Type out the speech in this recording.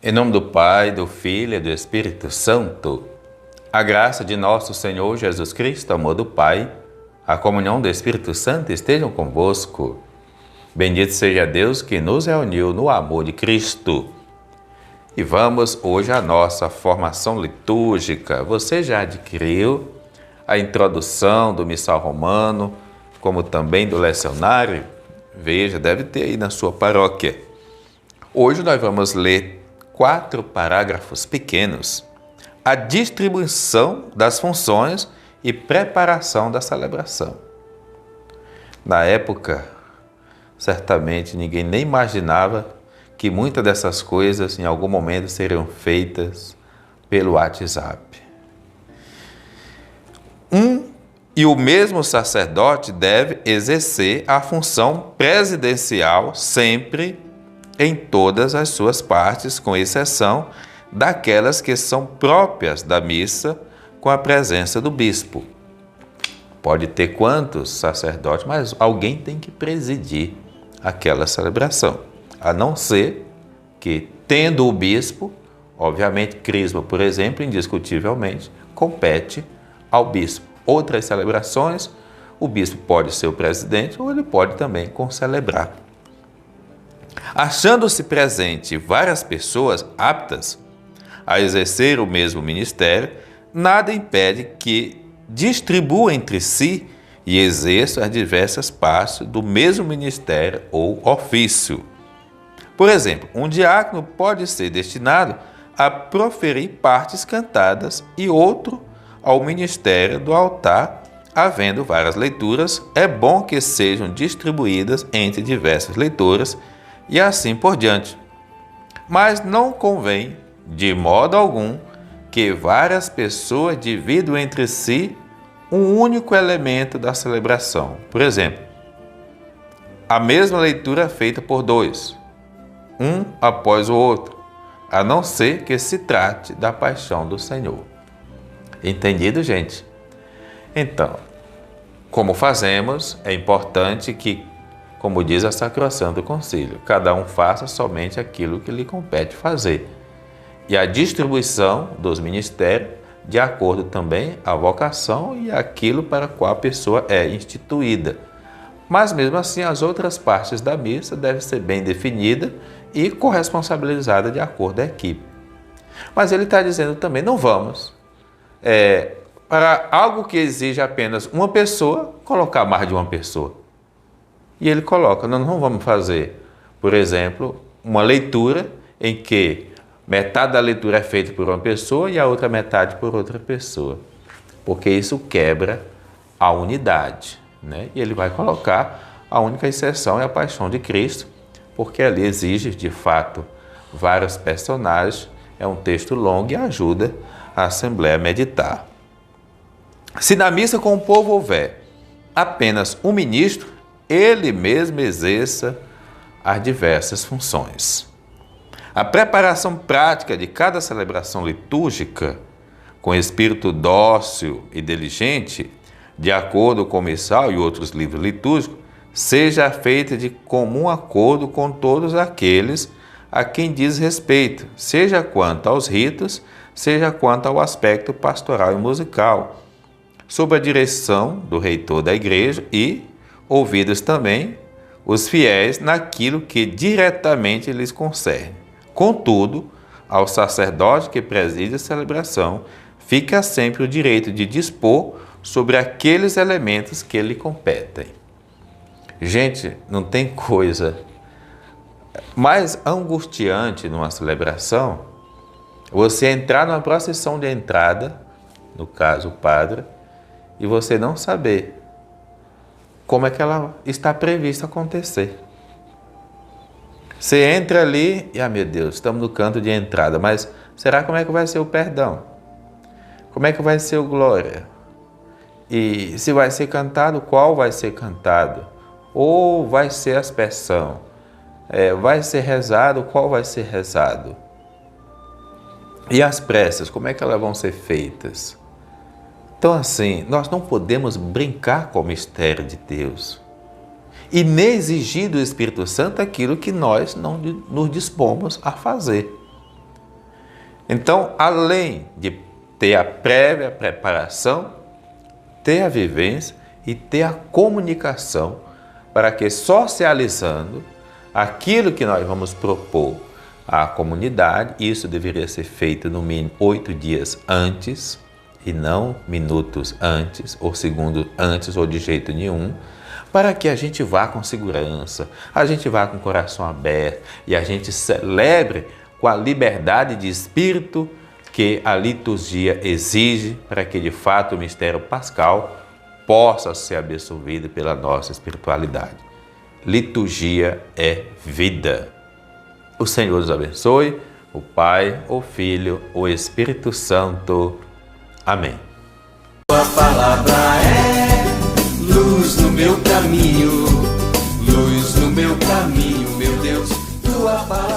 Em nome do Pai, do Filho e do Espírito Santo, a graça de nosso Senhor Jesus Cristo, o amor do Pai, a comunhão do Espírito Santo estejam convosco. Bendito seja Deus que nos reuniu no amor de Cristo. E vamos hoje à nossa formação litúrgica. Você já adquiriu a introdução do Missal Romano, como também do lecionário? Veja, deve ter aí na sua paróquia. Hoje nós vamos ler 4 parágrafos pequenos, a distribuição das funções e preparação da celebração. Na época, certamente ninguém nem imaginava que muitas dessas coisas em algum momento seriam feitas pelo WhatsApp. E o mesmo sacerdote deve exercer a função presidencial sempre em todas as suas partes, com exceção daquelas que são próprias da missa com a presença do bispo. Pode ter quantos sacerdotes, mas alguém tem que presidir aquela celebração, a não ser que, tendo o bispo, obviamente, crisma, por exemplo, indiscutivelmente, compete ao bispo. Outras celebrações, o bispo pode ser o presidente ou ele pode também concelebrar. Achando-se presente várias pessoas aptas a exercer o mesmo ministério, nada impede que distribua entre si e exerça as diversas partes do mesmo ministério ou ofício. Por exemplo, um diácono pode ser destinado a proferir partes cantadas e outro ao ministério do altar. Havendo várias leituras, é bom que sejam distribuídas entre diversas leituras e assim por diante. Mas não convém, de modo algum, que várias pessoas dividam entre si um único elemento da celebração. Por exemplo, a mesma leitura é feita por 2, um após o outro, a não ser que se trate da paixão do Senhor. Entendido, gente? Então, como fazemos, é importante que, como diz a Sacrosanto Concílio, cada um faça somente aquilo que lhe compete fazer. E a distribuição dos ministérios de acordo também à vocação e aquilo para qual a pessoa é instituída. Mas mesmo assim, as outras partes da missa devem ser bem definidas e corresponsabilizadas de acordo à equipe. Mas ele está dizendo também, não vamos, para algo que exige apenas uma pessoa, colocar mais de uma pessoa. E ele coloca, nós não vamos fazer, por exemplo, uma leitura em que metade da leitura é feita por uma pessoa e a outra metade por outra pessoa, porque isso quebra a unidade, né? E ele vai colocar a única exceção é a paixão de Cristo, porque ali exige, de fato, vários personagens, é um texto longo e ajuda a Assembleia a meditar. Se na missa com o povo houver apenas um ministro, ele mesmo exerça as diversas funções. A preparação prática de cada celebração litúrgica, com espírito dócil e diligente, de acordo com o Missal e outros livros litúrgicos, seja feita de comum acordo com todos aqueles a quem diz respeito, seja quanto aos ritos, seja quanto ao aspecto pastoral e musical, sob a direção do reitor da igreja e ouvidos também os fiéis naquilo que diretamente lhes concerne. Contudo, ao sacerdote que preside a celebração, fica sempre o direito de dispor sobre aqueles elementos que lhe competem. Gente, não tem coisa mais angustiante numa celebração você entrar numa procissão de entrada, no caso o padre, e você não saber como é que ela está prevista acontecer. Você entra ali e, meu Deus, estamos no canto de entrada, mas será como é que vai ser o perdão? Como é que vai ser o glória? E se vai ser cantado, qual vai ser cantado? Ou vai ser aspersão? Vai ser rezado, qual vai ser rezado? E as preces, como é que elas vão ser feitas? Então, assim, nós não podemos brincar com o mistério de Deus. e nem exigir do Espírito Santo aquilo que nós não nos dispomos a fazer. Então, além de ter a prévia preparação, ter a vivência e ter a comunicação, para que, socializando aquilo que nós vamos propor à comunidade, isso deveria ser feito no mínimo 8 dias antes, e não minutos antes, ou segundos antes, ou de jeito nenhum, para que a gente vá com segurança, a gente vá com o coração aberto e a gente celebre com a liberdade de espírito que a liturgia exige para que, de fato, o mistério pascal possa ser absorvido pela nossa espiritualidade. Liturgia é vida. O Senhor nos abençoe, o Pai, o Filho, o Espírito Santo. Amém. Tua palavra é luz no meu caminho, meu Deus, tua palavra.